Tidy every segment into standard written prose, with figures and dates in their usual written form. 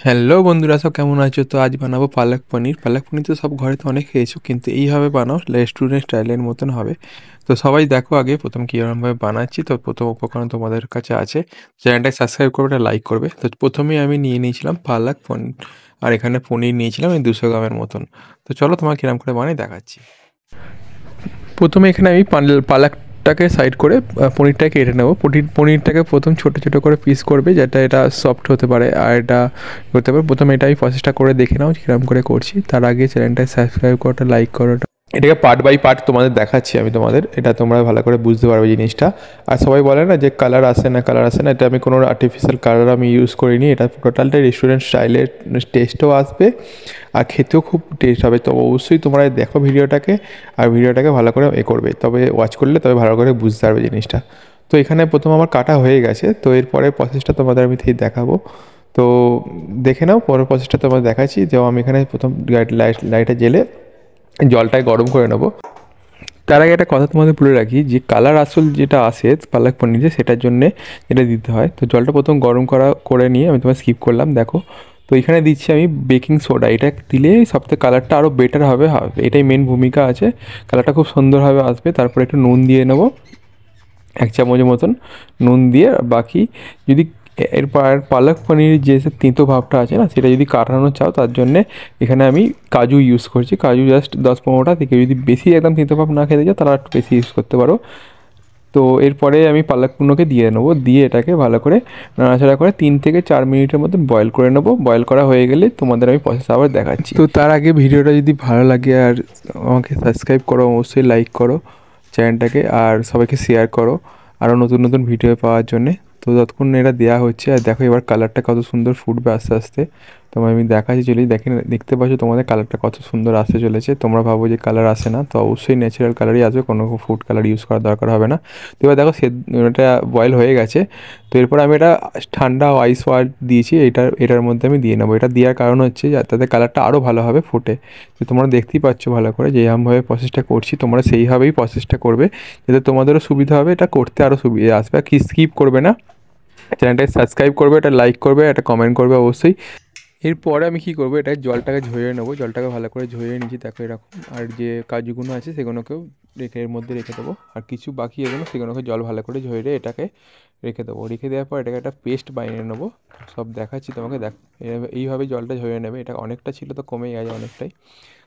Hello বন্ধুরা, সব কেমন আছো? তো আজ বানাবো পালক পনির। পালক পনির তো সব ঘরে তো অনেক খেয়েছো, কিন্তু এইভাবে বানাও, রেস্টুরেন্ট স্টাইলের মতন হবে। তো সবাই দেখো আগে প্রথম কীরকমভাবে বানাচ্ছি। তো প্রথম উপকরণ তোমাদের কাছে আছে, চ্যানেলটাকে সাবস্ক্রাইব করবে, একটা লাইক করবে। তো প্রথমেই আমি নিয়ে নিয়েছিলাম পালক পনির, আর এখানে পনির নিয়েছিলাম এই 200 গ্রামের মতন। তো চলো তোমার কিরম করে বানিয়ে দেখাচ্ছি। প্রথমে এখানে আমি পালকটাকে সাইড করে পনিরটাকে কেটে নেবো। পনিরটাকে প্রথম ছোটো ছোটো করে পিস করবে, যাতে এটা সফট হতে পারে আর এটা করতে পারে। প্রথমে এটা আমি প্রসেসটা করে দেখে নাও কীরকম করে করছি। তার আগে চ্যানেলটাকে সাবস্ক্রাইব করোটা, লাইক করোটা। এটাকে পার্ট বাই পার্ট তোমাদের দেখাচ্ছি আমি তোমাদের, এটা তোমরা ভালো করে বুঝতে পারবে জিনিসটা। আর সবাই বলে না যে কালার আসে না, কালার আসে না, এটা আমি কোনো আর্টিফিশিয়াল কালার আমি ইউজ করিনি। এটা টোটালটাই রেস্টুরেন্ট স্টাইলের, টেস্টও আসবে আর খেতেও খুব টেস্ট হবে। তো অবশ্যই তোমরা দেখো ভিডিওটাকে, আর ভিডিওটাকে ভালো করে করবে, তবে ওয়াচ করলে তবে ভালো করে বুঝতে পারবে জিনিসটা। তো এখানে প্রথম আমার কাটা হয়ে গেছে, তো এরপরে প্রসেসটা তোমাদের আমি ঠিক দেখাবো। তো দেখে নাও, পরের প্রসেসটা তোমাদের দেখাচ্ছি। যে আমি এখানে প্রথম লাইটটা জেলে জলটায় গরম করে নেবো। তার আগে একটা কথা তোমাদের বলে রাখি, যে কালার আসল যেটা আসে পালক পনিরে, সেটার জন্যে যেটা দিতে হয়। তো জলটা প্রথম গরম করে নিয়ে আমি তোমার স্কিপ করলাম, দেখো। তো এখানে দিচ্ছি আমি বেকিং সোডা, এটা দিলে সবথেকে কালারটা আরও বেটার হবে, এটাই মেন ভূমিকা আছে, কালারটা খুব সুন্দরভাবে আসবে। তারপরে একটু নুন দিয়ে নেবো, 1 চামচের মতন নুন দিয়ে। বাকি যদি এরপর পালক পনির যে তেঁতো ভাবটা আছে না, সেটা যদি কাটানো চাও, তার জন্যে এখানে আমি কাজু ইউজ করছি। কাজু জাস্ট 10-15টা থেকে, যদি বেশি একদম তেঁতো ভাব না খেতে চাও তাহলে একটু বেশি ইউজ করতে পারো। তো এরপরে আমি পালকগুলোকে দিয়ে নেবো, দিয়ে এটাকে ভালো করে নাড়াচাড়া করে 3 থেকে 4 মিনিটের মতন বয়েল করে নেবো। বয়েল করা হয়ে গেলে তোমাদের আমি প্রসেস আবার দেখাচ্ছি। তো তার আগে ভিডিওটা যদি ভালো লাগে আর আমাকে সাবস্ক্রাইব করো, অবশ্যই লাইক করো চ্যানেলটাকে, আর সবাইকে শেয়ার করো আরও নতুন নতুন ভিডিও পাওয়ার জন্যে। তো ততক্ষণ এটা দেওয়া হচ্ছে, আর দেখো এবার কালারটা কত সুন্দর ফুটবে আস্তে আস্তে। তোমায় আমি দেখাচ্ছি, চলি দেখতে পাচ্ছ তোমাদের কালারটা কত সুন্দর আসতে চলেছে। তোমরা ভাবো যে কালার আসে না, তো অবশ্যই ন্যাচারাল কালারই আসবে, কোনো ফুড কালার ইউজ করার দরকার হবে না। তো এবার দেখো এটা বয়েল হয়ে গেছে। তো এরপর আমি এটা ঠান্ডা আইস ওয়াটার দিয়েছি, এটার মধ্যে আমি দিয়ে নেবো। এটা দেওয়ার কারণ হচ্ছে যাতে কালারটা আরও ভালোভাবে ফোটে। তো তোমরা দেখতেই পাচ্ছ ভালো করে যে এরকমভাবে প্রসেসটা করছি, তোমরা সেইভাবেই প্রসেসটা করবে, যাতে তোমাদেরও সুবিধা হবে, এটা করতে আরও সুবিধা আসবে। আর কি স্কিপ করবে না, চ্যানেলটাকে সাবস্ক্রাইব করবে, এটা লাইক করবে, একটা কমেন্ট করবে অবশ্যই। এরপরে আমি কী করবো, এটা জলটাকে ঝরিয়ে নেবো। জলটাকে ভালো করে ঝরিয়ে নিচ্ছি, দেখো এরকম। আর যে কাজুগুলো আছে সেগুলোকেও এর মধ্যে রেখে দেবো, আর কিছু বাকি এগুলো সেগুলোকে জল ভালো করে ঝরিয়ে এটাকে রেখে দেবো। রেখে দেওয়ার পর এটাকে একটা পেস্ট বানিয়ে নেবো। সব দেখাচ্ছি তোমাকে, এইভাবে জলটা ঝরিয়ে নেবে। এটা অনেকটা ছিল, তো কমে গেছে অনেকটাই।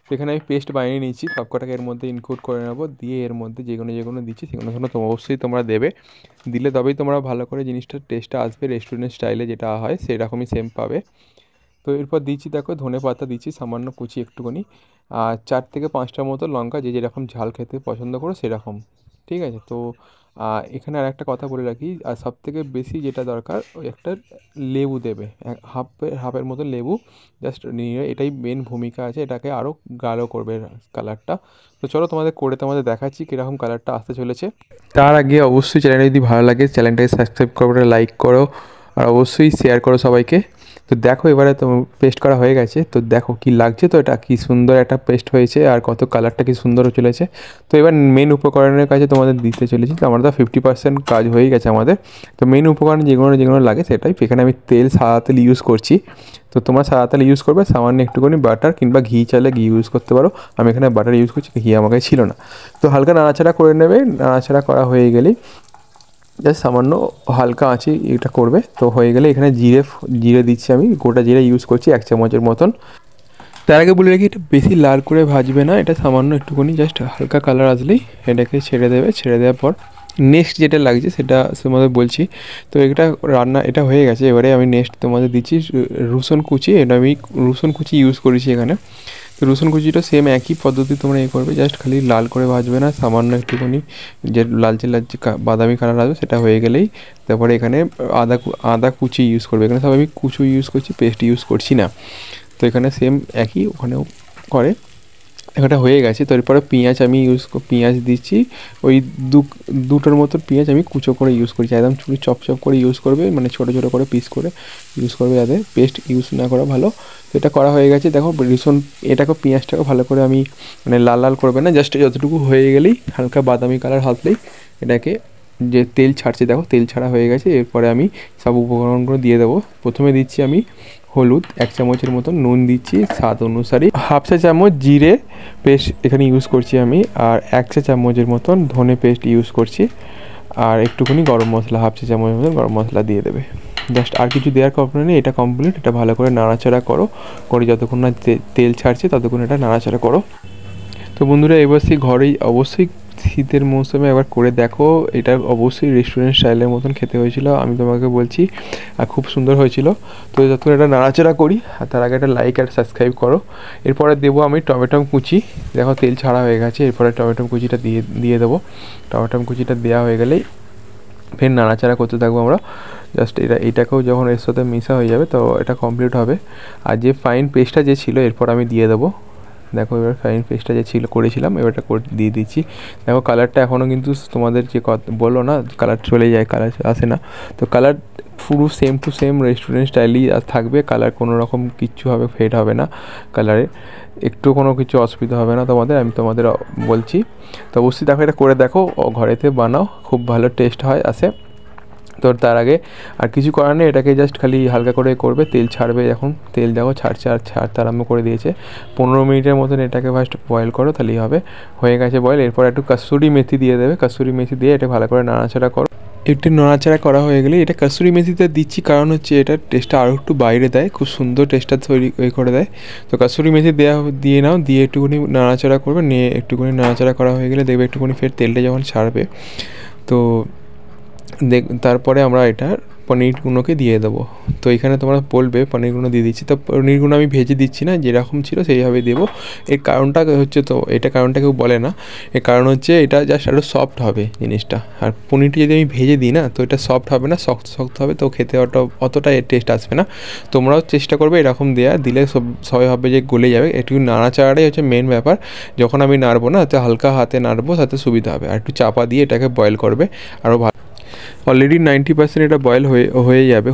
তো এখানে আমি পেস্ট বানিয়ে নিচ্ছি, সবকটাকে এর মধ্যে ইনক্লুড করে নেবো। দিয়ে এর মধ্যে যেগুলো যেগুলো দিচ্ছি সেগুলো অবশ্যই তোমরা দেবে, দিলে তবেই তোমরা ভালো করে জিনিসটার টেস্টটা আসবে, রেস্টুরেন্ট স্টাইলে যেটা হয় সেরকমই সেম পাবে। তো এরপর দিচ্ছি, দেখো ধনে পাতা দিচ্ছি সামান্য কুচি একটুখানি, আর 4 থেকে 5টার মতো লঙ্কা, যে যেরকম ঝাল খেতে পছন্দ করো সেরকম। ঠিক আছে। তো এখানে আর একটা কথা বলে রাখি, আর সবথেকে বেশি যেটা দরকার, ওই একটা লেবু দেবে, হাফের মতো লেবু জাস্ট নিয়ে, এটাই মেন ভূমিকা আছে, এটাকে আরও গাঢ় করবে কালারটা। তো চলো তোমাদের দেখাচ্ছি কীরকম কালারটা আসতে চলেছে। তার আগে অবশ্যই চ্যানেলটা যদি ভালো লাগে চ্যানেলটাকে সাবস্ক্রাইব করো, লাইক করো, আর অবশ্যই শেয়ার করো সবাইকে। তো দেখো এবারে তো পেস্ট করা হয়ে গেছে, তো দেখো কি লাগছে, তো এটা কি সুন্দর একটা পেস্ট হয়েছে, আর কত কালারটা কি সুন্দর চলেছে। তো এবার মেন উপকরণের কাছে তোমাদের দিতে চলেছি। তো আমরা 50% কাজ হয়ে গেছে আমাদের। তো মেন উপকরণ যেগুলো যেগুলো লাগে সেটাই, এখানে আমি সাদা তেল ইউজ করছি। তো তোমরা সাদা তেল ইউজ করবে, সামান্য একটুখানি বাটার কিংবা ঘি চাইলে ঘি ইউজ করতে পারো। আমি এখানে বাটার ইউজ করছি, ঘি আমার কাছে ছিল না। তো হালকা নাড়াচাড়া করে নেবে, নাড়াচাড়া করা হয়ে গেলেই জাস্ট সামান্য হালকা আঁচে এটা করবে। তো হয়ে গেলে এখানে জিরে দিচ্ছি, আমি গোটা জিরে ইউজ করছি 1 চামচের মতন। তার আগে বলে রাখি, এটা বেশি লাল করে ভাজবে না, এটা সামান্য একটুখানি জাস্ট হালকা কালার আসলেই এটাকে ছেড়ে দেবে। ছেড়ে দেওয়ার পর নেক্সট যেটা লাগছে সেটা তোমাদের বলছি। তো এটা হয়ে গেছে। এবারে আমি নেক্সট তোমাদের দিচ্ছি রসুন কুচি। এটা আমি রসুন কুচি ইউজ করেছি এখানে। তো রসুন কুচিটা সেম একই পদ্ধতি তোমরা করবে, জাস্ট খালি লাল করে ভাজবে না, সামান্য একটুখানি যে লালচে লালচে বাদামি কালার আসবে সেটা হয়ে গেলেই তারপরে এখানে আদা কুচি ইউজ করবে। এখানে সব আমি কুচি ইউজ করছি, পেস্ট ইউজ করছি না। তো এখানে সেম একই ওখানেও করে। এটা হয়ে গেছে। তো এরপরে পেঁয়াজ দিচ্ছি, ওই দুটোর মতো পেঁয়াজ আমি কুচো করে ইউজ করছি, একদম চপ করে ইউজ করবে, মানে ছোটো ছোটো করে পিস করে ইউজ করবে, যাতে পেস্ট ইউজ না করা ভালো। তো এটা করা হয়ে গেছে। দেখো এটাকে পেঁয়াজটাকে ভালো করে আমি মানে লাল লাল করবে না, জাস্ট যতটুকু হয়ে গেলেই হালকা বাদামি কালার হাতলেই এটাকে যে তেল ছাড়ছে, দেখো তেল ছাড়া হয়ে গেছে। এরপরে আমি সব উপকরণগুলো দিয়ে দেবো। প্রথমে দিচ্ছি আমি হলুদ 1 চামচের মতন, নুন দিচ্ছি স্বাদ অনুসারে, হাফ চা চামচ জিরে পেস্ট এখানে ইউজ করছি আমি, আর 1 চা চামচের মতন ধনে পেস্ট ইউজ করছি, আর একটুখানি গরম মশলা, হাফ চা চামচের মতন গরম মশলা দিয়ে দেবে। জাস্ট আর কিছু দেওয়ার কথা নেই, এটা কমপ্লিট। এটা ভালো করে নাড়াচাড়া করো, করে যতক্ষণ না তেল ছাড়ছে ততক্ষণ এটা নাড়াচাড়া করো। তো বন্ধুরা, এবার সেই ঘরেই অবশ্যই শীতের মৌসুমে একবার করে দেখো, এটা অবশ্যই রেস্টুরেন্ট স্টাইলের মতন খেতে হয়েছিল, আমি তোমাকে বলছি, আর খুব সুন্দর হয়েছিল। তো যতক্ষণ এটা নাড়াচাড়া করি, আর তার আগে একটা লাইক আর সাবস্ক্রাইব করো। এরপরে দেবো আমি টমেটো কুচি, দেখো তেল ছাড়া হয়ে গেছে। এরপরে টমেটো কুচিটা দিয়ে দেবো। টমেটো কুচিটা দেওয়া হয়ে গেলেই ফের নাড়াচাড়া করতে থাকবো আমরা। জাস্ট এটাকেও যখন এর সাথে মিশা হয়ে যাবে তো এটা কমপ্লিট হবে। আর যে ফাইন পেস্টটা যে ছিল এরপর আমি দিয়ে দেবো। দেখো এবার ফাইন পেস্টটা যে করেছিলাম এবারটা দিয়ে দিচ্ছি। দেখো কালারটা এখনও কিন্তু তোমাদের যে বললো না কালার চলে যায়, কালার আসে না, তো কালার পুরো সেম টু সেম রেস্টুরেন্ট স্টাইলই থাকবে। কালার কোনো রকম কিচ্ছু হবে, ফেড হবে না কালারে, একটু কোনো কিছু অসুবিধা হবে না তোমাদের, আমি তোমাদের বলছি। তো অবশ্যই দেখো, এটা করে দেখো, ঘরেতে বানাও, খুব ভালো টেস্ট হয় আসে। তো তার আগে আর কিছু করার নেই, এটাকে জাস্ট খালি হালকা করে করবে। তেল ছাড়বে, এখন তেল দেখো ছাড়ছে, আর ছাড়তে আরম্ভ করে দিয়েছে। 15 মিনিটের মতন এটাকে ফার্স্ট বয়েল করো, তাহলেই হবে। হয়ে গেছে বয়েল। এরপর একটু কসুরি মেথি দিয়ে দেবে, কসুরি মেথি দিয়ে এটা ভালো করে নাড়াচাড়া করো। একটু নাড়াচাড়া করা হয়ে গেলে, এটা কসুরি মেথিতে দিচ্ছি কারণ হচ্ছে এটা টেস্টটা আরও একটু বাইরে দেয়, খুব সুন্দর টেস্টটা তৈরি করে দেয়। তো কসুরি মেথি দিয়ে নাও, দিয়ে একটুখানি নাড়াচাড়া করবে, নিয়ে একটুখানি নাড়াচাড়া করা হয়ে গেলে দেখবে একটুখানি ফের তেলটা যখন ছাড়বে, তো তারপরে আমরা এটা পনিরগুলোকে দিয়ে দেবো। তো এখানে তোমরা বলবে পনিরগুলো দিয়ে দিচ্ছি, তো পনিরগুলো আমি ভেজে দিচ্ছি না, যেরকম ছিল সেইভাবে দেবো। এর কারণটা হচ্ছে, তো এটা কারণটা কেউ বলে না, এর কারণ হচ্ছে এটা জাস্ট আরও সফট হবে জিনিসটা। আর পনিরটা যদি আমি ভেজে দিই না, তো এটা সফট হবে না, শক্ত শক্ত হবে, তো খেতে অতটা টেস্ট আসবে না। তোমরাও চেষ্টা করবে এরকম দিলে সবাই হবে যে গলে যাবে। একটু নাড়াচাড়াটাই হচ্ছে মেন ব্যাপার। যখন আমি নাড়বো না, তো হালকা হাতে নাড়বো, তাতে সুবিধা হবে। আর একটু চাপা দিয়ে এটাকে বয়েল করবে আরও ভালো। অলরেডি 90% এটা বয়েল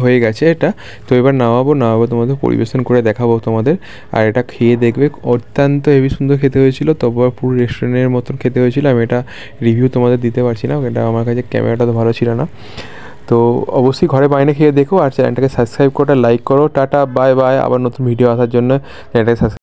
হয়ে গেছে এটা। তো এবার নামাবো তোমাদের পরিবেশন করে দেখাবো তোমাদের। আর এটা খেয়ে দেখবে, অত্যন্ত হেভি সুন্দর খেতে হয়েছিল, তবু পুরো রেস্টুরেন্টের মতন খেতে হয়েছিল। আমি এটা রিভিউ তোমাদের দিতে পারছি না, এটা আমার কাছে ক্যামেরাটা তো ভালো ছিল না। তো অবশ্যই ঘরে বাইরে খেয়ে দেখো, আর চ্যানেলটাকে সাবস্ক্রাইব করো, লাইক করো। Tata, bye bye. আবার নতুন ভিডিও আসার জন্য চ্যানেলটাকে সাবস্ক্রাইব